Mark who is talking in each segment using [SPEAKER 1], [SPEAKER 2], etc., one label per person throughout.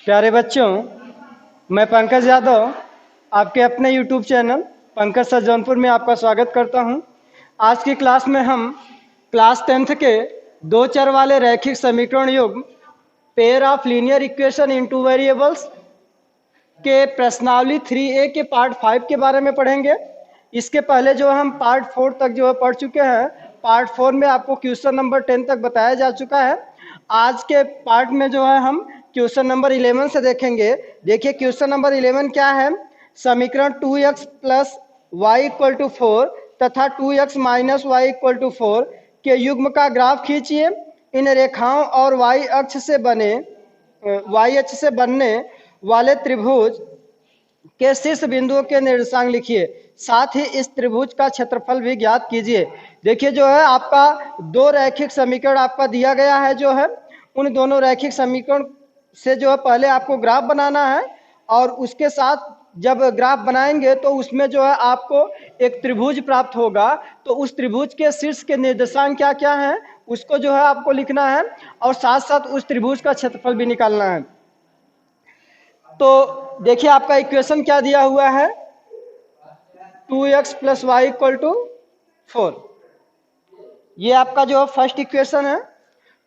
[SPEAKER 1] प्यारे बच्चों, मैं पंकज यादव आपके अपने YouTube channel Pankaj sir Jaunpur में आपका स्वागत करता हूं। आज की क्लास में हम क्लास 10th के दो चर वाले रैखिक समीकरण युग्म pair of linear equation in two variables के प्रश्नावली 3A के पार्ट 5 के बारे में पढ़ेंगे। इसके पहले जो हम पार्ट 4 तक जो है पढ़ चुके हैं। पार्ट 4 में आपको क्वेश्चन नंबर 10 तक बताया जा चुका है। आज के पार्ट में जो है हम क्वेश्चन नंबर 11 से देखेंगे। देखिए क्वेश्चन नंबर 11 क्या है। समीकरण 2x plus Y equal to 4 तथा 2x minus Y equal to 4 के युग्म का ग्राफ खींचिए। इन रेखाओं और वाई अक्ष से बनने वाले त्रिभुज के शीर्ष बिंदुओं के निर्देशांक लिखिए। साथ ही इस त्रिभुज का क्षेत्रफल भी ज्ञात कीजिए। देखिए जो है आपका दो रैखिक समीकरण आपका दिया गया है। जो है उन दोनों रैखिक समीकरण से जो है पहले आपको ग्राफ बनाना है और उसके साथ जब ग्राफ बनाएंगे तो उसमें जो है आपको एक त्रिभुज प्राप्त होगा। तो उस त्रिभुज के शीर्ष के निर्देशांक क्या क्या हैं उसको जो है आपको लिखना है और साथ साथ उस त्रिभुज का क्षेत्रफल भी निकालना है। तो देखिए आपका इक्वेशन क्या दिया हुआ है, 2x plus Y equal to 4। ये आपका जो फर्स्ट इक्वेशन है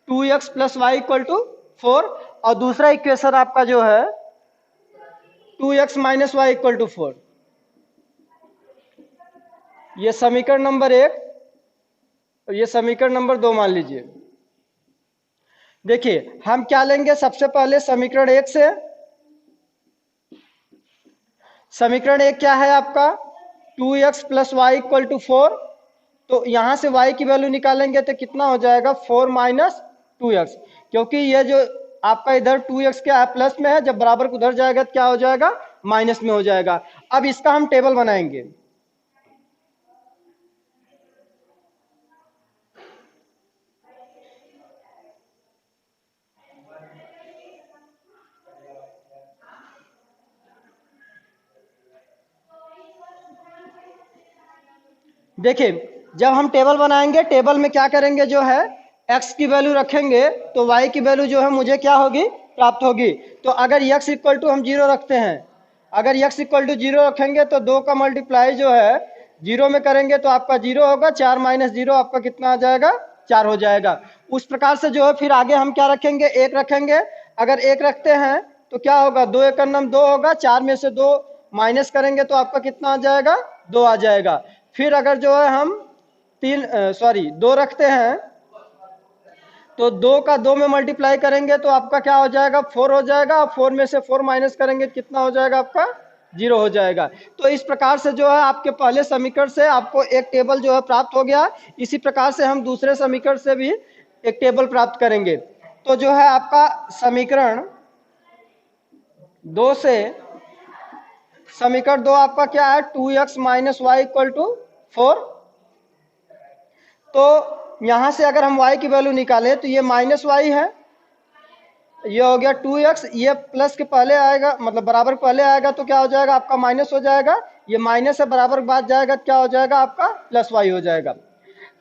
[SPEAKER 1] 2x plus Y equal to 4 और दूसरा इक्वेशन आपका जो है 2x minus Y equal to 4। ये समीकरण नंबर 1 और ये समीकरण नंबर 2 मान लीजिए। देखिए हम क्या लेंगे, सबसे पहले समीकरण 1 से। समीकरण 1 क्या है आपका 2x plus Y equal to 4। तो यहां से y की वैल्यू निकालेंगे तो कितना हो जाएगा 4 माइनस 2x, क्योंकि ये जो आपका इधर 2x क्या है प्लस में है, जब बराबर उधर जाएगा तो क्या हो जाएगा माइनस में हो जाएगा। अब इसका हम टेबल बनाएंगे। देखिए जब हम टेबल बनाएंगे, टेबल में क्या करेंगे जो है x की वैल्यू रखेंगे तो y की वैल्यू जो है मुझे क्या होगी प्राप्त होगी। तो अगर x इक्वल टू हम 0 रखते हैं, अगर x इक्वल टू 0 रखेंगे तो 2 का मल्टीप्लाई जो है 0 में करेंगे तो आपका 0 होगा। 4 माइनस 0 आपका कितना आ जाएगा 4 हो जाएगा। उस प्रकार से जो है फिर आगे हम क्या रखेंगे 1 रखेंगे। अगर 1 रखते हैं तो क्या होगा 2 एक नम 2 होगा। 4 में से 2 माइनस करेंगे तो आपका कितना आ जाएगा 2 आ जाएगा। फिर अगर जो है हम 2 रखते हैं तो 2 का 2 में मल्टीप्लाई करेंगे तो आपका क्या हो जाएगा 4 हो जाएगा। 4 में से 4 माइनस करेंगे कितना हो जाएगा आपका 0 हो जाएगा। तो इस प्रकार से जो है आपके पहले समीकरण से आपको एक टेबल जो है प्राप्त हो गया। इसी प्रकार से हम दूसरे समीकरण से भी एक टेबल प्राप्त करेंगे। तो जो है आपका समीकरण 2 से समीकरण 2 आपका क्या है 2x minus Y equal to 4। तो यहां से अगर हम y की वैल्यू निकालें तो ये माइनस वाई है, ये हो गया 2x। ये प्लस के पहले आएगा मतलब बराबर पहले आएगा तो क्या हो जाएगा आपका माइनस हो जाएगा। ये माइनस से बराबर बाद जाएगा तो क्या हो जाएगा आपका प्लस वाई हो जाएगा।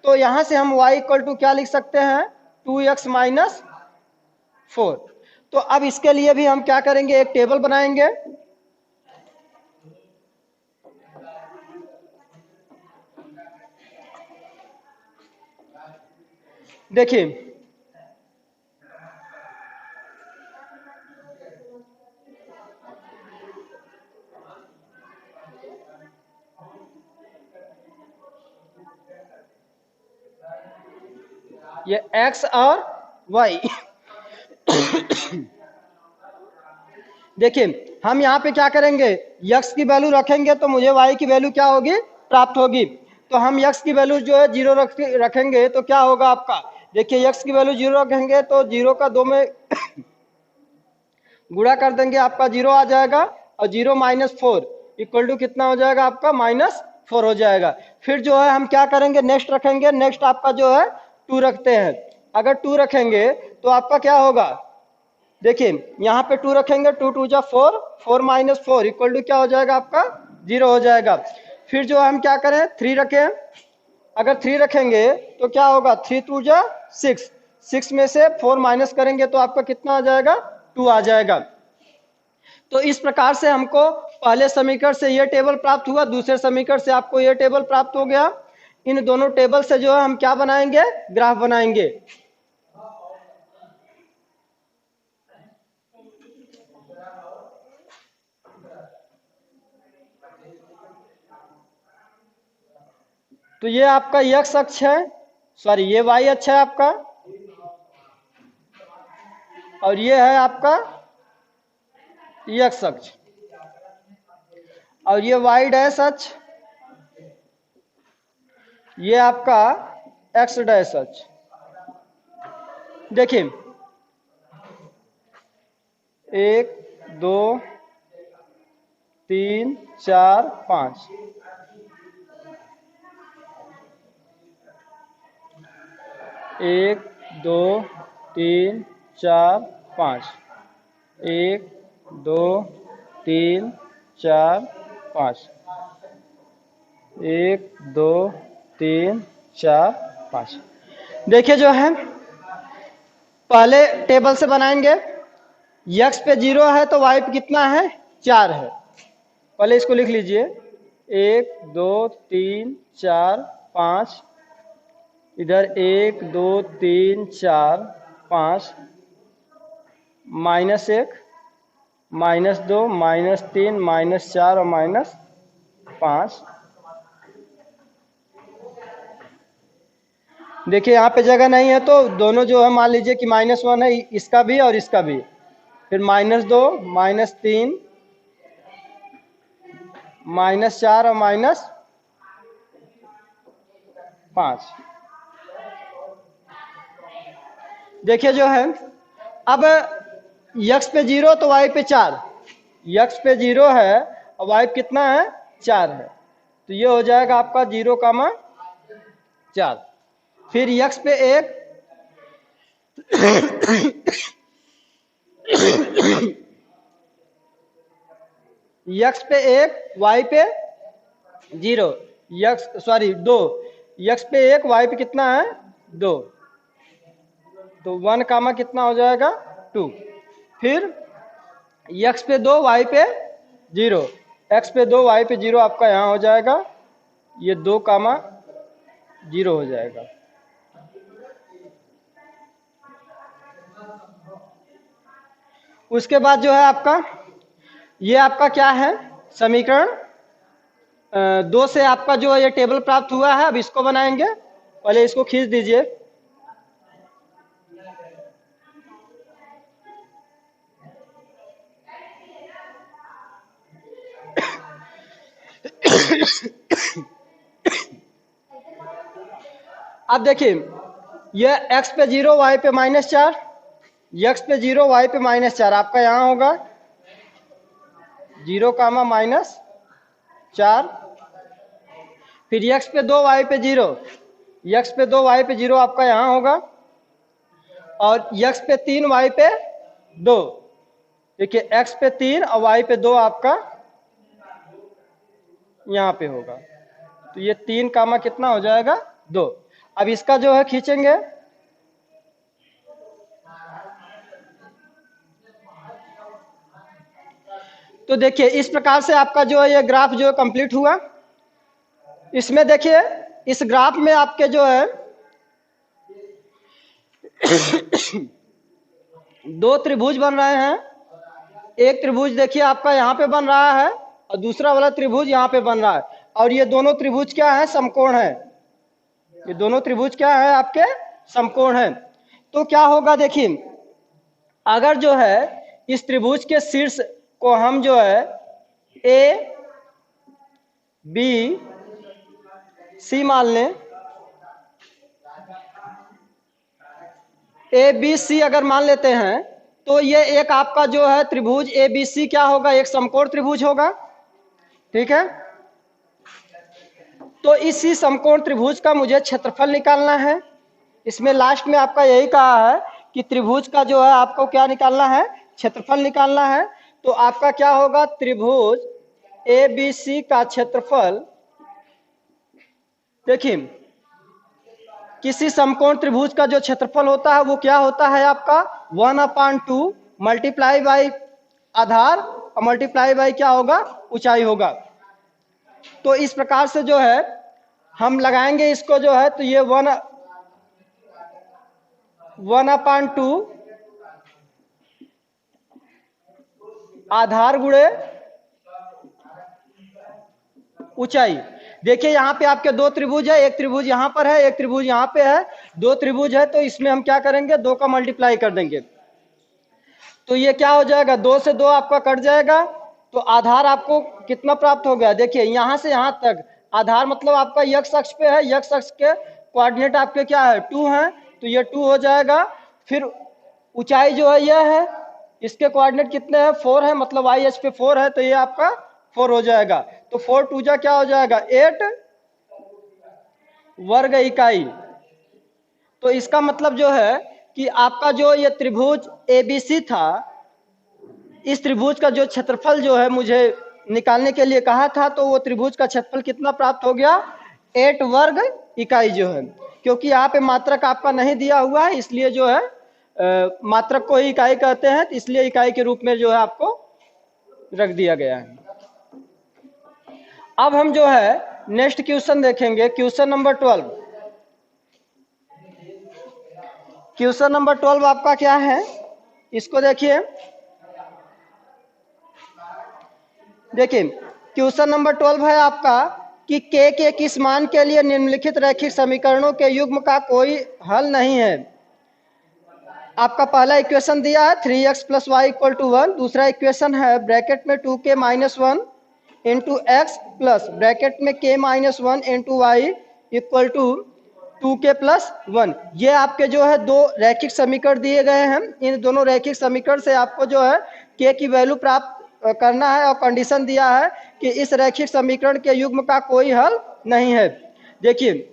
[SPEAKER 1] तो यहां से हम y इक्वल टू क्या लिख सकते हैं 2x माइनस 4। तो अब इसके लिए भी हम क्या करेंगे एक टेबल बनाएंगे। देखिए ये x और y देखिए हम यहाँ पे क्या करेंगे x की वैल्यू रखेंगे तो मुझे y की वैल्यू क्या होगी प्राप्त होगी। तो हम x की वैल्यू जो है 0 रखेंगे तो क्या होगा आपका, देखिए x की वैल्यू 0 रखेंगे तो 0 का 2 में गुणा कर देंगे आपका 0 आ जाएगा और 0 माइनस 4 इक्वल टू कितना हो जाएगा आपका -4 हो जाएगा। फिर जो है हम क्या करेंगे नेक्स्ट रखेंगे। नेक्स्ट आपका जो है 2 रखते हैं। अगर 2 रखेंगे तो आपका क्या होगा, देखिए यहाँ पे 2 रखेंगे 2 2 जा 4, 4 माइनस 4 इक्वल टू क्या हो जाएगा आपका 0 हो जाएगा। फिर जो हम क्या करें 3 रखें। अगर 3 रखेंगे तो क्या होगा 3 2 जा 6, 6 में से 4 माइनस करेंगे तो आपका कितना आ जाएगा 2 आ जाएगा। तो इस प्रकार से हमको पहले समीकरण से यह टेबल प्राप्त हुआ, दूसरे समीकरण से आपको यह टेबल प्राप्त हो गया। इन दोनों टेबल से जो है हम क्या बनाएंगे, ग्राफ बनाएंगे। तो ये आपका x अक्ष है, सॉरी ये y अक्ष है आपका, और ये है आपका x अक्ष, और ये y डैश अक्ष, ये आपका x डैश अक्ष। देखिए 1 2 3 4 5, 1 2 3 4 5, 1 2 3 4 5, 1 2 3 4 5। देखिए जो है पहले टेबल से बनाएंगे, x पे 0 है तो y पे कितना है, 4 है। पहले इसको लिख लीजिए, 1 2 3 4 5, इधर 1 2 3 4 5, -1 -2 -3 -4 और -5। देखिए यहाँ पे जगह नहीं है तो दोनों जो है मान लीजिए कि -1 है, इसका भी और इसका भी, फिर -2 -3 -4 और -5। देखिए जो है अब x पे 0 तो y पे 4, x पे 0 है और y पे कितना है, 4 है, तो ये हो जाएगा आपका 0, 4। फिर x पे 1 x पे 1 y पे 0, दो, x पे 1 y पे कितना है, 2, तो 1, कितना हो जाएगा, 2। फिर x पे 2 y पे 0, x पे 2 y पे 0 आपका यहाँ हो जाएगा, ये 2, 0 हो जाएगा। उसके बाद जो है आपका ये आपका क्या है, समीकरण 2 से आपका जो ये टेबल प्राप्त हुआ है। अब इसको बनाएंगे, पहले इसको खींच दीजिए। अब देखिए ये x पे 0 y पे -4, x पे 0 y पे -4 आपका यहाँ होगा 0, -4। फिर x पे 2 y पे 0, x पे 2 y पे 0 आपका यहाँ होगा, और x पे 3 y पे 2, देखिए x पे 3 और y पे 2 आपका यहाँ पे होगा, तो ये 3, कितना हो जाएगा, 2। अब इसका जो है खींचेंगे, तो देखिए इस प्रकार से आपका जो है ये ग्राफ जो है कंप्लीट हुआ। इसमें देखिए इस ग्राफ में आपके जो है 2 त्रिभुज बन रहे हैं। एक त्रिभुज देखिए आपका यहाँ पे बन रहा है और दूसरा वाला त्रिभुज यहाँ पे बन रहा है, और ये दोनों त्रिभुज क्या है, समकोण है। ये दोनों त्रिभुज क्या है, आपके समकोण है। तो क्या होगा, देखिए अगर जो है इस त्रिभुज के शीर्ष को हम जो है ए बी सी मान लें, ए बी सी अगर मान लेते हैं तो ये एक आपका जो है त्रिभुज ए बी सी क्या होगा, एक समकोण त्रिभुज होगा, ठीक है। तो इसी समकोण त्रिभुज का मुझे क्षेत्रफल निकालना है। इसमें लास्ट में आपका यही कहा है कि त्रिभुज का जो है आपको क्या निकालना है, क्षेत्रफल निकालना है। तो आपका क्या होगा, त्रिभुज ए बी सी का क्षेत्रफल, देखिए किसी समकोण त्रिभुज का जो क्षेत्रफल होता है वो क्या होता है आपका 1/2 multiply by Aadhaar multiply by क्या होगा, ऊंचाई होगा। तो इस प्रकार से जो है हम लगाएंगे इसको जो है, तो ये 1/2 आधार गुणे ऊंचाई। देखिए यहाँ पे आपके दो त्रिभुज है, एक त्रिभुज यहाँ पर है, एक त्रिभुज यहाँ पे है, दो त्रिभुज है, तो इसमें हम क्या करेंगे, 2 का मल्टीप्लाई कर देंगे। तो ये क्या हो जाएगा, 2 से 2 आपका कट जाएगा, तो आधार आपको कितना प्राप्त हो गया। देखिए यहाँ से यहाँ तक आधार मतलब आपका यक्स अक्ष पे है, यक्स अक्ष के कोऑर्डिनेट आपके क्या है, 2 है, तो ये 2 हो जाएगा। फिर ऊंचाई जो है यह है, इसके कोऑर्डिनेट कितने हैं, 4 है, मतलब वाई एच पे 4 है, तो ये आपका 4 हो जाएगा। तो 4 2 जा क्या हो जाएगा, 8 वर्ग इकाई। तो इसका मतलब जो है कि आपका जो ये त्रिभुज एबीसी था, इस त्रिभुज का जो क्षेत्रफल जो है मुझे निकालने के लिए कहा था, तो वो त्रिभुज का क्षेत्रफल कितना प्राप्त हो गया, 8 वर्ग इकाई जो है। क्योंकि यहाँ पे मात्रक आपका नहीं दिया हुआ है, इसलिए जो है मात्रक को ही इकाई कहते हैं, तो इसलिए इकाई के रूप में जो है आपको रख दिया गया है। अब हम जो है नेक्स्ट क्वेश्चन देखेंगे, क्वेश्चन नंबर 12। क्वेश्चन नंबर 12 आपका क्या है, इसको देखिए। देखिए क्वेश्चन नंबर 12 है आपका कि के किस मान के लिए निम्नलिखित रैखिक समीकरणों के युग्म का कोई हल नहीं है। आपका पहला इक्वेशन दिया है 3x + y = 1, दूसरा इक्वेशन है ब्रैकेट में 2k - 1 into x plus bracket में k - 1 into y equal to 2k + 1। ये आपके जो है दो रैखिक समीकरण दिए गए हैं। इन दोनों रैखिक समीकरण से आपको जो है k की वैल्यू प्राप्त करना है, और कंडीशन दिया है कि इस रैखिक समीकरण के युग्म का कोई हल नहीं है। देखिए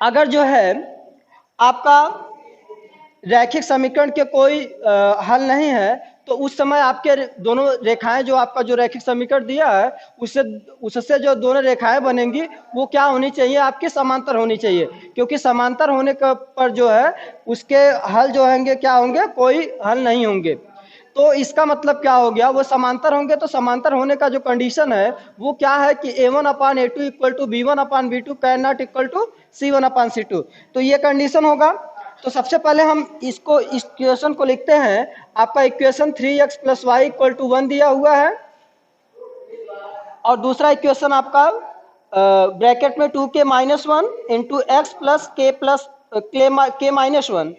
[SPEAKER 1] अगर जो है आपका रैखिक समीकरण के कोई हल नहीं है, तो उस समय आपके दोनों रेखाएं जो आपका जो रैखिक समीकरण दिया है उससे जो दोनों रेखाएं बनेंगी वो क्या होनी चाहिए, आपकी समांतर होनी चाहिए। क्योंकि समांतर होने पर जो है उसके हल जो होंगे क्या होंगे, कोई हल नहीं होंगे। तो इसका मतलब क्या हो गया, वो समांतर होंगे, तो समांतर होने का जो कंडीशन है वो क्या है कि a1/a2 = b1/b2 can not equal to c1/c2। तो ये कंडीशन होगा। तो सबसे पहले हम इसको इस इक्वेशन को लिखते हैं। आपका इक्वेशन 3x + y = 1 दिया हुआ है, और दूसरा इक्वेशन आपका ब्रैकेट में 2k - 1 into x plus k - 1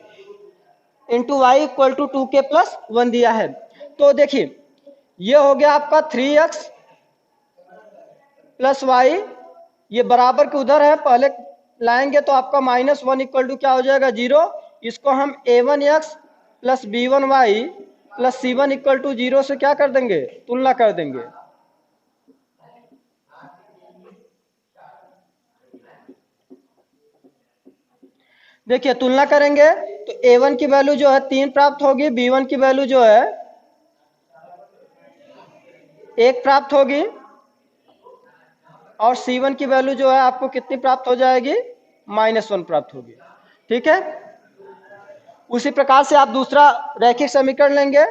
[SPEAKER 1] into y equal to 2k + 1 दिया है। तो देखिए ये हो गया आपका 3x + y, ये बराबर के उधर है, पहले लाएंगे तो आपका -1 इक्वल टू क्या हो जाएगा, 0। इसको हम a1x + b1y + c1 equal to 0 से क्या कर देंगे, तुलना कर देंगे। देखिए तुलना करेंगे तो a1 की वैल्यू जो है 3 प्राप्त होगी, b1 की वैल्यू जो है 1 प्राप्त होगी, और c1 की वैल्यू जो है आपको कितनी प्राप्त हो जाएगी, -1 प्राप्त होगी। ठीक है। उसी प्रकार से आप दूसरा रैखिक समीकरण लेंगे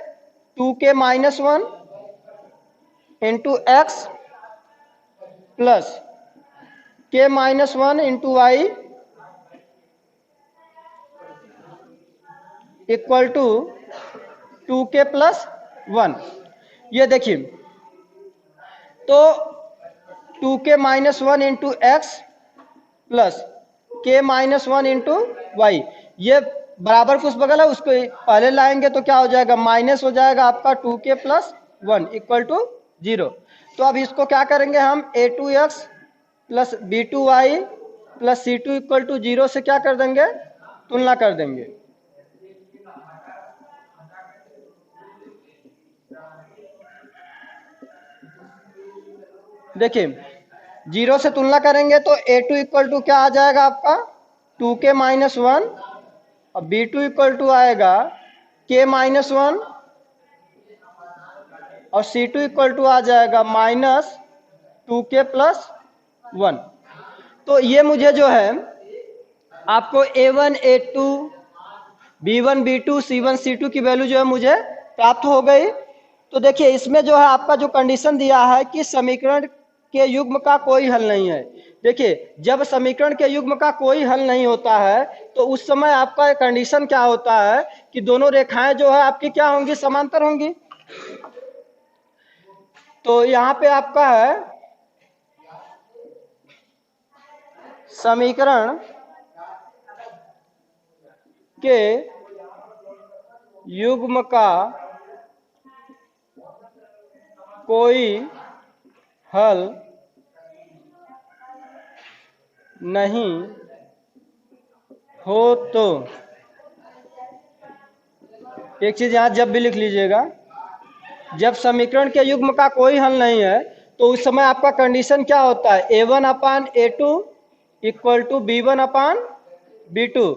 [SPEAKER 1] 2k - 1 into x plus k - 1 into y equal to 2k + 1। ये देखिए तो 2k - 1 into x plus k - 1 into y, ये बराबर कुछ बगल है, उसको पहले लाएंगे तो क्या हो जाएगा, माइनस हो जाएगा आपका 2k + 1 इक्वल टू 0। तो अब इसको क्या करेंगे हम, a2x + b2y + c2 equal to 0 से क्या कर देंगे, तुलना कर देंगे। देखिए 0 से तुलना करेंगे तो a2 इक्वल टू क्या आ जाएगा आपका 2k - 1, और b2 इक्वल टू आएगा k - 1, और c2 इक्वल टू आ जाएगा -2k + 1। तो ये मुझे जो है आपको a1 a2 b1 b2 c1 c2 की वैल्यू जो है मुझे प्राप्त हो गई। तो देखिए इसमें जो है आपका जो कंडीशन दिया है कि समीकरण के युग्म का कोई हल नहीं है। देखिए जब समीकरण के युग्म का कोई हल नहीं होता है तो उस समय आपका कंडीशन क्या होता है कि दोनों रेखाएं जो है आपकी क्या होंगी, समांतर होंगी। तो यहाँ पे आपका है समीकरण के युग्म का कोई हल नहीं हो तो एक चीज यहां जब भी लिख लीजिएगा, जब समीकरण के युग्म का कोई हल नहीं है तो उस समय आपका कंडीशन क्या होता है, a1/a2 equal to b1/b2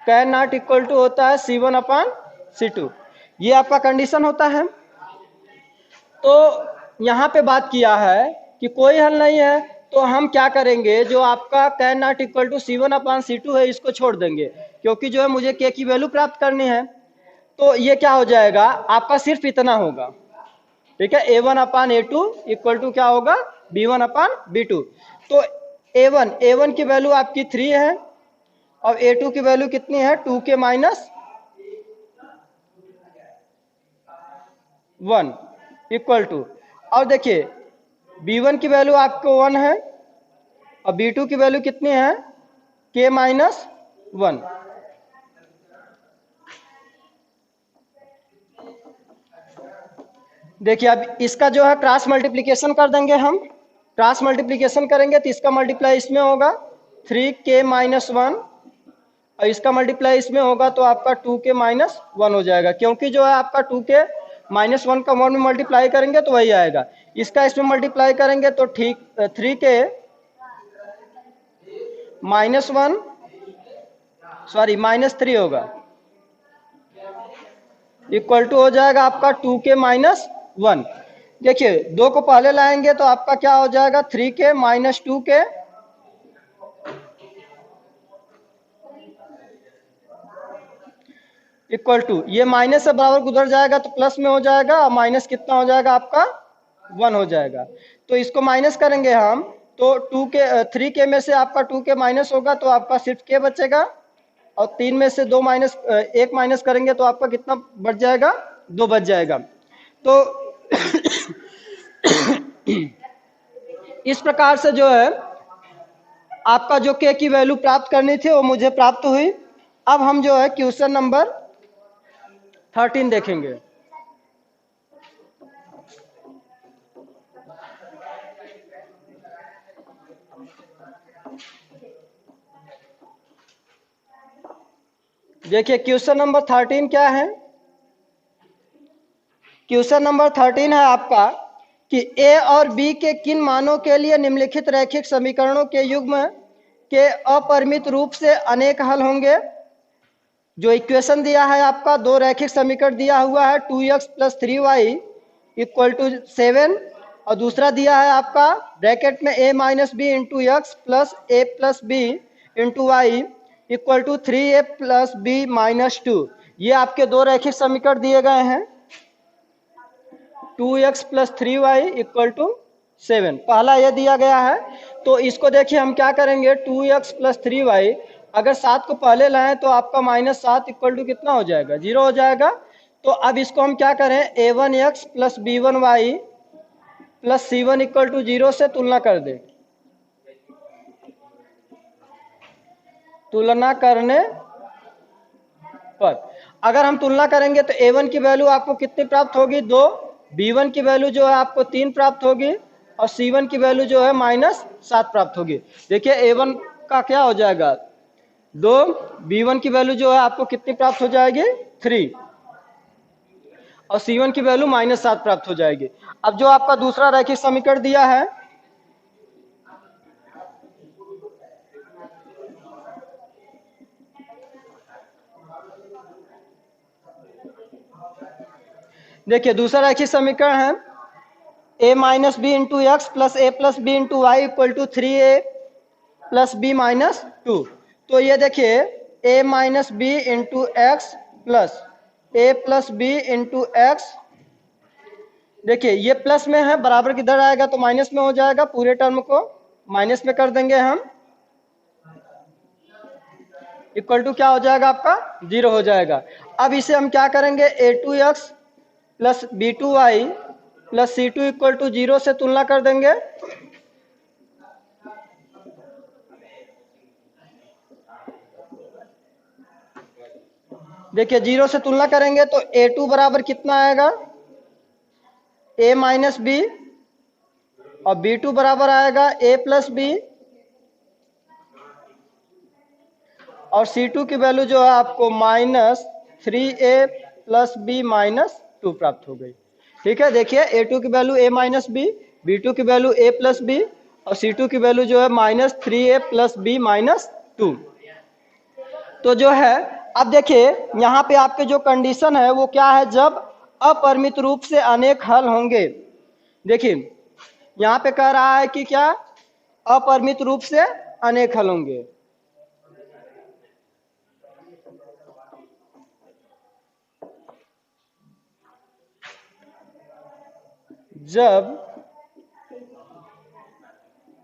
[SPEAKER 1] can not equal to होता है c1/c2। ये आपका कंडीशन होता है। तो यहाँ पे बात किया है कि कोई हल नहीं है तो हम क्या करेंगे, जो आपका can not equal to c1/c2 है इसको छोड़ देंगे, क्योंकि जो है मुझे k की वैल्यू प्राप्त करनी है। तो ये क्या हो जाएगा आपका, सिर्फ इतना होगा, ठीक है। a1/a2 इक्वल टू क्या होगा, b1/b2। तो a1 की वैल्यू आपकी 3 है और a2 की वैल्यू कितनी है, 2k माइनस 1 इक्वल टू, और देखिए b1 की वैल्यू आपको 1 है और b2 की वैल्यू कितनी है, k माइनस 1। देखिए अब इसका जो है क्रॉस मल्टीप्लिकेशन कर देंगे हम। क्रॉस मल्टीप्लिकेशन करेंगे तो इसका मल्टीप्लाई इसमें होगा 3k माइनस 1 और इसका मल्टीप्लाई इसमें होगा तो आपका 2k माइनस 1 हो जाएगा, क्योंकि जो है आपका 2k माइनस 1 का 1 में मल्टीप्लाई करेंगे तो वही आएगा। इसका इसमें मल्टीप्लाई करेंगे तो ठीक 3k माइनस 1 सॉरी माइनस 3 होगा, इक्वल टू हो जाएगा आपका 2k माइनस 1। देखिए 2 को पहले लाएंगे तो आपका क्या हो जाएगा, 3k minus 2k equal to, ये माइनस से बराबर गुजर जाएगा तो प्लस में हो जाएगा और माइनस कितना हो जाएगा आपका 1 हो जाएगा। तो इसको माइनस करेंगे हम तो 3k में से आपका 2k माइनस होगा तो आपका सिर्फ k बचेगा और 3 में से 1 माइनस करेंगे तो आपका कितना बच जाएगा, 2 बच जाएगा। तो इस प्रकार से जो है आपका जो k की वैल्यू प्राप्त करनी थी वो मुझे प्राप्त हुई। अब हम जो है क्वेश्चन नंबर 13 देखेंगे। देखिए क्वेश्चन नंबर 13 क्या है, क्वेश्चन नंबर 13 है आपका कि a और b के किन मानों के लिए निम्नलिखित रैखिक समीकरणों के युग्म के अपरिमित रूप से अनेक हल होंगे। जो इक्वेशन दिया है आपका, दो रैखिक समीकरण दिया हुआ है 2x plus 3y equal to 7 और दूसरा दिया है आपका ब्रैकेट में a minus B into x plus a plus B into y equal to 3a plus B minus 2। ये आपके दो रैखिक समीकरण दिए गए हैं 2x plus 3y equal to 7, पहला ये दिया गया है। तो इसको देखिए हम क्या करेंगे, 2x प्लस 3y अगर 7 को पहले लाएं तो आपका माइनस 7 इक्वल टू कितना हो जाएगा, 0 हो जाएगा। तो अब इसको हम क्या करें, a1x plus b1y plus c1 equal to 0 से तुलना कर दें। तुलना करने पर अगर हम तुलना करेंगे तो a1 की वैल्यू आपको कितनी प्राप्त होगी, 2, b1 की वैल्यू जो है आपको 3 प्राप्त होगी और c1 की वैल्यू जो है माइनस 7 प्राप्त होगी। देखिए a1 का क्या हो जाएगा 2, b1 की वैल्यू जो है आपको कितनी प्राप्त हो जाएगी 3 और c1 की वैल्यू माइनस 7 प्राप्त हो जाएगी। अब जो आपका दूसरा रैखिक समीकरण दिया है देखिए दूसरा रैखिक समीकरण है a minus B into x plus a plus B into y equal to 3a plus B minus 2। तो ये देखिए a minus B into x plus a plus B into x देखिए ये प्लस में है, बराबर किधर आएगा तो माइनस में हो जाएगा, पूरे टर्म को माइनस में कर देंगे हम, इक्वल टू क्या हो जाएगा आपका 0 हो जाएगा। अब इसे हम क्या करेंगे, a2x plus b2y plus c2 equal to 0 से तुलना कर देंगे। देखिए 0 से तुलना करेंगे तो a2 बराबर कितना आएगा, a माइनस बी, और b2 बराबर आएगा a प्लस बी, और c2 की वैल्यू जो है आपको -3a प्लस बी माइनस 2 प्राप्त हो गई। ठीक है, देखिए a2 की value a minus B, b2 की वैल्यू a प्लस बी, और c2 की वैल्यू जो है -3a प्लस बी माइनस 2। तो जो है अब देखिए यहाँ पे आपके जो कंडीशन है वो क्या है, जब अपरिमित रूप से अनेक हल होंगे। देखिए यहाँ पे कह रहा है कि क्या, अपरिमित रूप से अनेक हल होंगे। जब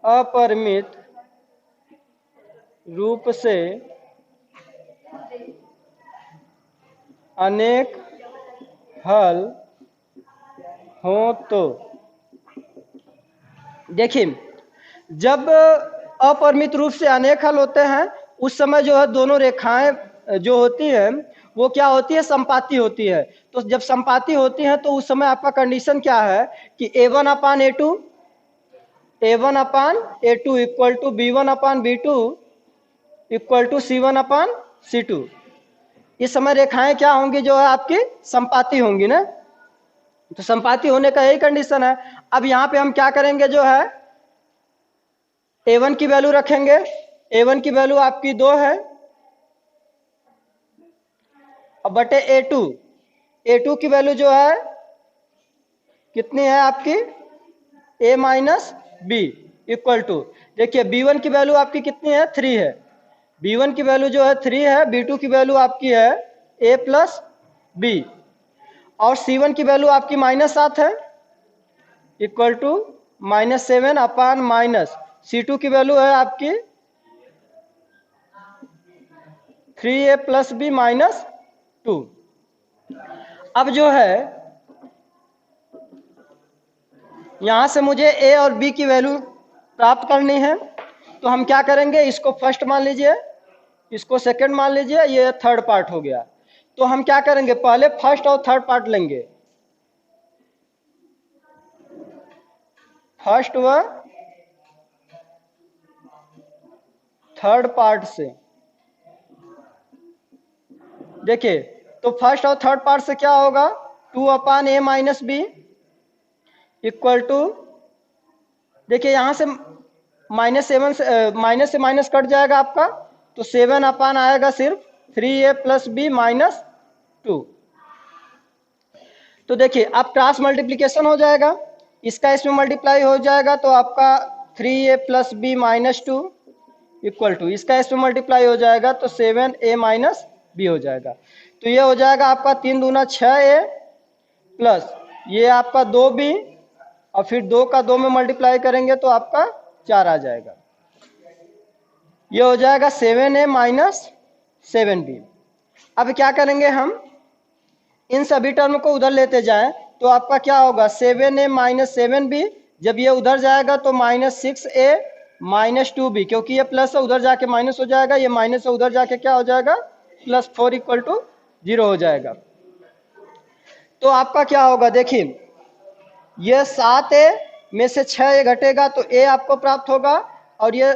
[SPEAKER 1] अपरिमित रूप से अनेक हल हो तो, देखिए जब अपरिमित रूप से अनेक हल होते हैं उस समय जो है दोनों रेखाएं जो होती हैं वो क्या होती है, संपाती होती है। तो जब संपाती होती हैं तो उस समय आपका कंडीशन क्या है कि a1 upon a2 equal to b1 upon b2 equal to c1 upon c2। इस समय रेखाएं क्या होंगी, जो है आपकी संपाती होंगी ना, तो संपाती होने का यही कंडीशन है। अब यहाँ पे हम क्या करेंगे, जो है a1 की वैल्यू रखेंगे, a1 की वैल्यू आपकी 2 है, और बटे a2 की वैल्यू जो है कितनी है आपकी, a minus B equal to, देखिए b1 की वैल्यू आपकी कितनी है, 3 है, b1 की वैल्यू जो है 3 है, b2 की वैल्यू आपकी है a प्लस बी, और c1 की वैल्यू आपकी -7 है equal to -7 upon minus c2 की वैल्यू है आपकी 3a प्लस बी माइनस 2। अब जो है यहां से मुझे a और b की वैल्यू प्राप्त करनी है, तो हम क्या करेंगे, इसको फर्स्ट मान लीजिए, इसको सेकंड मान लीजिए, ये थर्ड पार्ट हो गया। तो हम क्या करेंगे, पहले फर्स्ट और थर्ड पार्ट लेंगे, फर्स्ट व थर्ड पार्ट से। देखिए तो फर्स्ट और थर्ड पार्ट से क्या होगा, 2 upon a minus B equal to, देखिए यहां से -7 से माइनस कट जाएगा आपका, तो 7 अपान आएगा सिर्फ 3a प्लस बी माइनस 2। तो देखिए अब क्रॉस मल्टीप्लीकेशन हो जाएगा, इसका इसमें मल्टीप्लाई हो जाएगा, तो आपका 3a plus B minus 2 equal to, इसका इसमें मल्टीप्लाई हो जाएगा तो 7a माइनस बी हो जाएगा। तो ये हो जाएगा आपका 3 दूना 6a प्लस ये आपका 2b, और फिर 2 का 2 में मल्टीप्लाई करेंगे तो आपका 4 आ जाएगा। ये हो जाएगा 7a माइनस 7b। अब क्या करेंगे, हम इन सभी टर्म को उधर लेते जाएं तो आपका क्या होगा, 7a माइनस 7b, जब ये उधर जाएगा तो -6a माइनस 2b, क्योंकि ये प्लस है उधर जाके माइनस हो जाएगा, ये माइनस है उधर जाके क्या हो जाएगा, +4 इक्वल टू 0 हो जाएगा। तो आपका क्या होगा, देखिए ये 7a में से 6a घटेगा तो a आपको प्राप्त होगा, और ये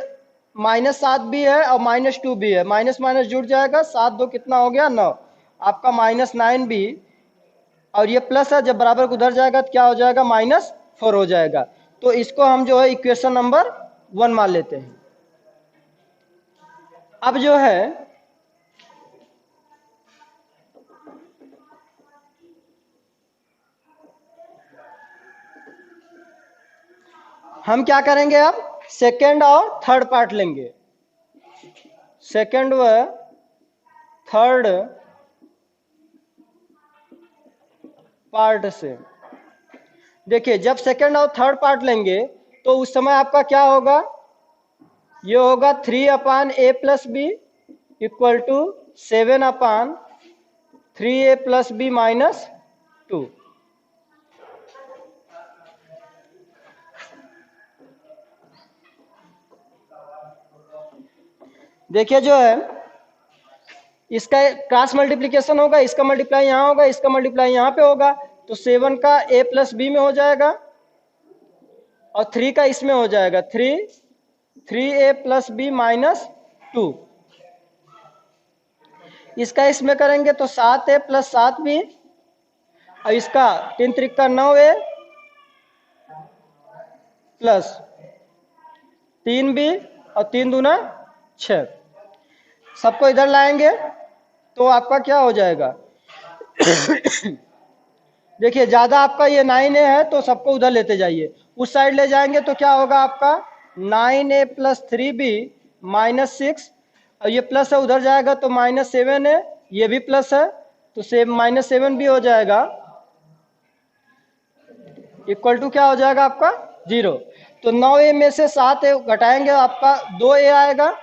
[SPEAKER 1] -7 भी है और -2 भी है, माइनस माइनस जुड़ जाएगा, 7 2 कितना हो गया 9, आपका -9 भी, और ये प्लस है जब बराबर को उधर जाएगा तो क्या हो जाएगा, -4 हो जाएगा। तो इसको हम जो है इक्वेशन नंबर 1 मान लेते हैं। अब जो है हम क्या करेंगे, अब सेकेंड और थर्ड पार्ट लेंगे, सेकेंड व थर्ड पार्ट से। देखिए जब सेकंड और थर्ड पार्ट लेंगे तो उस समय आपका क्या होगा, ये होगा 3/a+b इक्वल टू 7/3a+b-2। देखिए जो है इसका क्रॉस मल्टीप्लिकेशन होगा, इसका मल्टीप्लाई यहाँ होगा, इसका मल्टीप्लाई यहाँ पे होगा, तो 7 का a+b में हो जाएगा और 3 का इसमें हो जाएगा 3a+b-2। इसका इसमें करेंगे तो 7a+7b और इसका 3 त्रिका 9a प्लस 3b और 3 दूना 6। सबको इधर लाएंगे तो आपका क्या हो जाएगा देखिए ज्यादा आपका ये 9a है तो सबको उधर लेते जाइए, उस साइड ले जाएंगे तो क्या होगा आपका 9a+3b-6 और ये प्लस है उधर जाएगा तो -7a, ये भी प्लस है तो -7 भी हो जाएगा इक्वल टू क्या हो जाएगा आपका 0। तो 9a में से 7a घटाएंगे आपका 2a आएगा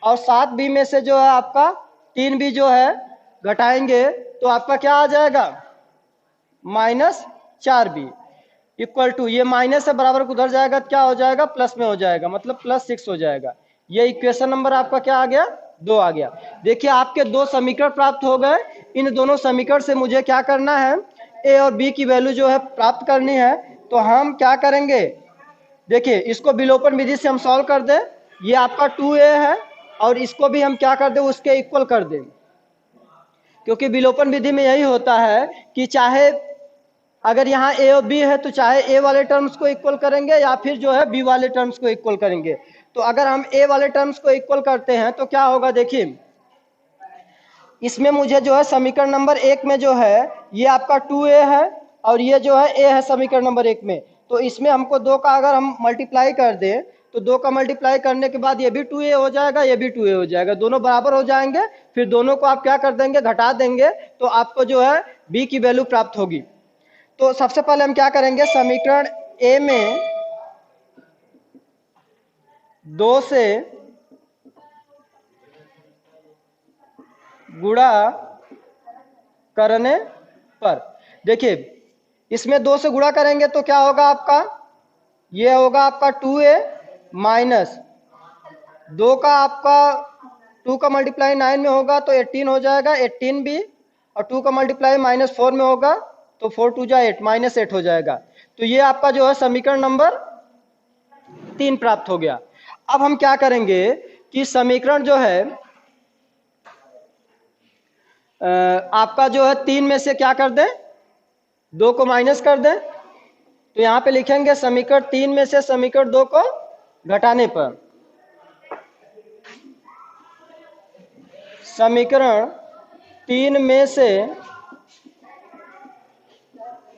[SPEAKER 1] और 7b में से जो है आपका 3b जो है घटाएंगे तो आपका क्या आ जाएगा -4b इक्वल टू, ये माइनस है बराबर उधर जाएगा क्या हो जाएगा प्लस में हो जाएगा, मतलब +6 हो जाएगा। ये इक्वेशन नंबर आपका क्या आ गया 2 आ गया। देखिए आपके दो समीकरण प्राप्त हो गए, इन दोनों समीकरण से मुझे क्या करना है a और b की वैल्यू जो है प्राप्त करनी है। तो हम क्या करेंगे, देखिए इसको विलोपन विधि से हम सॉल्व कर दें, ये आपका 2a है और इसको भी हम क्या कर दें उसके इक्वल कर दें, क्योंकि विलोपन विधि में यही होता है कि चाहे अगर यहाँ a और b है तो चाहे a वाले टर्म्स को इक्वल करेंगे या फिर जो है b वाले टर्म्स को इक्वल करेंगे। तो अगर हम a वाले टर्म्स को इक्वल करते हैं तो क्या होगा, देखिए इसमें मुझे जो है समीकरण नंबर 1 में जो है ये आपका 2a है और ये जो है a है समीकरण नंबर 1 में, तो इसमें हमको 2 का अगर हम मल्टीप्लाई कर दें तो 2 का मल्टीप्लाई करने के बाद ये भी 2a हो जाएगा, ये भी 2a हो जाएगा, दोनों बराबर हो जाएंगे। फिर दोनों को आप क्या कर देंगे घटा देंगे तो आपको जो है b की वैल्यू प्राप्त होगी। तो सबसे पहले हम क्या करेंगे, समीकरण a में 2 से गुणा करने पर, देखिए इसमें 2 से गुणा करेंगे तो क्या होगा आपका, ये होगा आपका 2a माइनस 2 का आपका 2 का मल्टीप्लाई 9 में होगा तो 18 हो जाएगा 18b और 2 का मल्टीप्लाई -4 में होगा तो 4 2 जा 8 -8 हो जाएगा। तो ये आपका जो है समीकरण नंबर 3 प्राप्त हो गया। अब हम क्या करेंगे कि समीकरण जो है आपका जो है 3 में से क्या कर दें 2 को माइनस कर दें, तो यहाँ पे लिखेंगे समीकरण 3 में से समीकरण 2 को घटाने पर, समीकरण 3 में से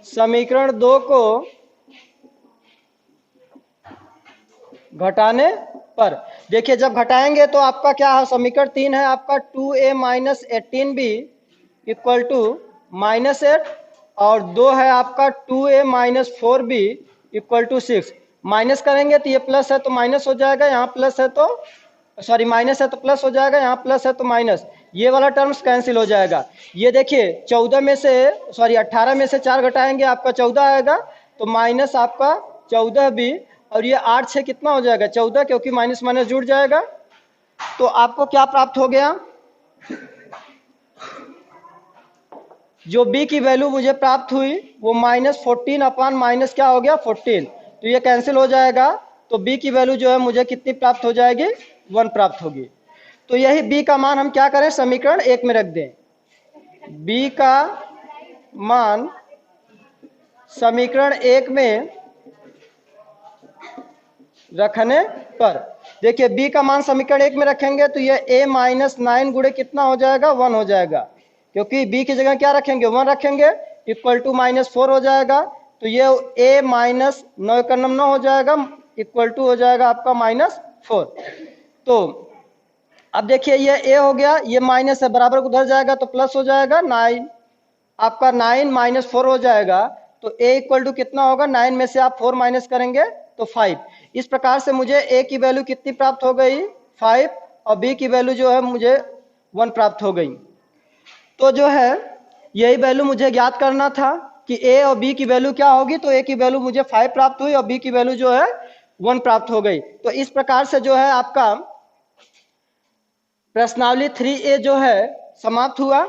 [SPEAKER 1] समीकरण 2 को घटाने पर, देखिए जब घटाएंगे तो आपका क्या है, समीकरण 3 है आपका 2a minus 18b equal to -8 और 2 है आपका 2a minus 4b equal to 6। Minus करेंगे तो ये प्लस है तो माइनस हो जाएगा, यहाँ प्लस है तो सॉरी माइनस है तो प्लस हो जाएगा, यहाँ प्लस है तो माइनस, ये वाला टर्म्स कैंसिल हो जाएगा। ये देखिए 14 में से सॉरी 18 में से 4 घटाएंगे आपका 14 आएगा तो माइनस आपका 14 भी और ये 8 6 कितना हो जाएगा 14, क्योंकि माइनस माइनस जुड़ जाएगा। तो आपको क्या प्राप्त हो गया, जो b की वैल्यू मुझे प्राप्त हुई वो -14 अपान माइनस क्या हो गया 14, तो ये कैंसिल हो जाएगा। तो b की वैल्यू जो है मुझे कितनी प्राप्त हो जाएगी 1 प्राप्त होगी। तो यही b का मान हम क्या करें समीकरण 1 में रख दें, b का मान समीकरण 1 में रखने पर, देखिए b का मान समीकरण 1 में रखेंगे तो ये a -9 गुणे कितना हो जाएगा 1 हो जाएगा, क्योंकि b की जगह क्या रखेंगे 1 रखेंगे इक्वल टू -4 हो जाएगा। तो ये a माइनस 9 का 9 हो जाएगा इक्वल टू हो जाएगा आपका -4। तो अब देखिए ये a हो गया, ये माइनस है बराबर उधर जाएगा तो प्लस हो जाएगा 9, आपका 9 -4 हो जाएगा तो a इक्वल टू कितना होगा, 9 में से आप 4 माइनस करेंगे तो 5। इस प्रकार से मुझे a की वैल्यू कितनी प्राप्त हो गई, 5, और b की वैल्यू जो है मुझे 1 प्राप्त हो गई। तो जो है यही वैल्यू मुझे ज्ञात करना था कि a और b की वैल्यू क्या होगी। तो a की वैल्यू मुझे 5 प्राप्त हुई और b की वैल्यू जो है 1 प्राप्त हो गई। तो इस प्रकार से जो है आपका प्रश्नावली 3A जो है समाप्त हुआ।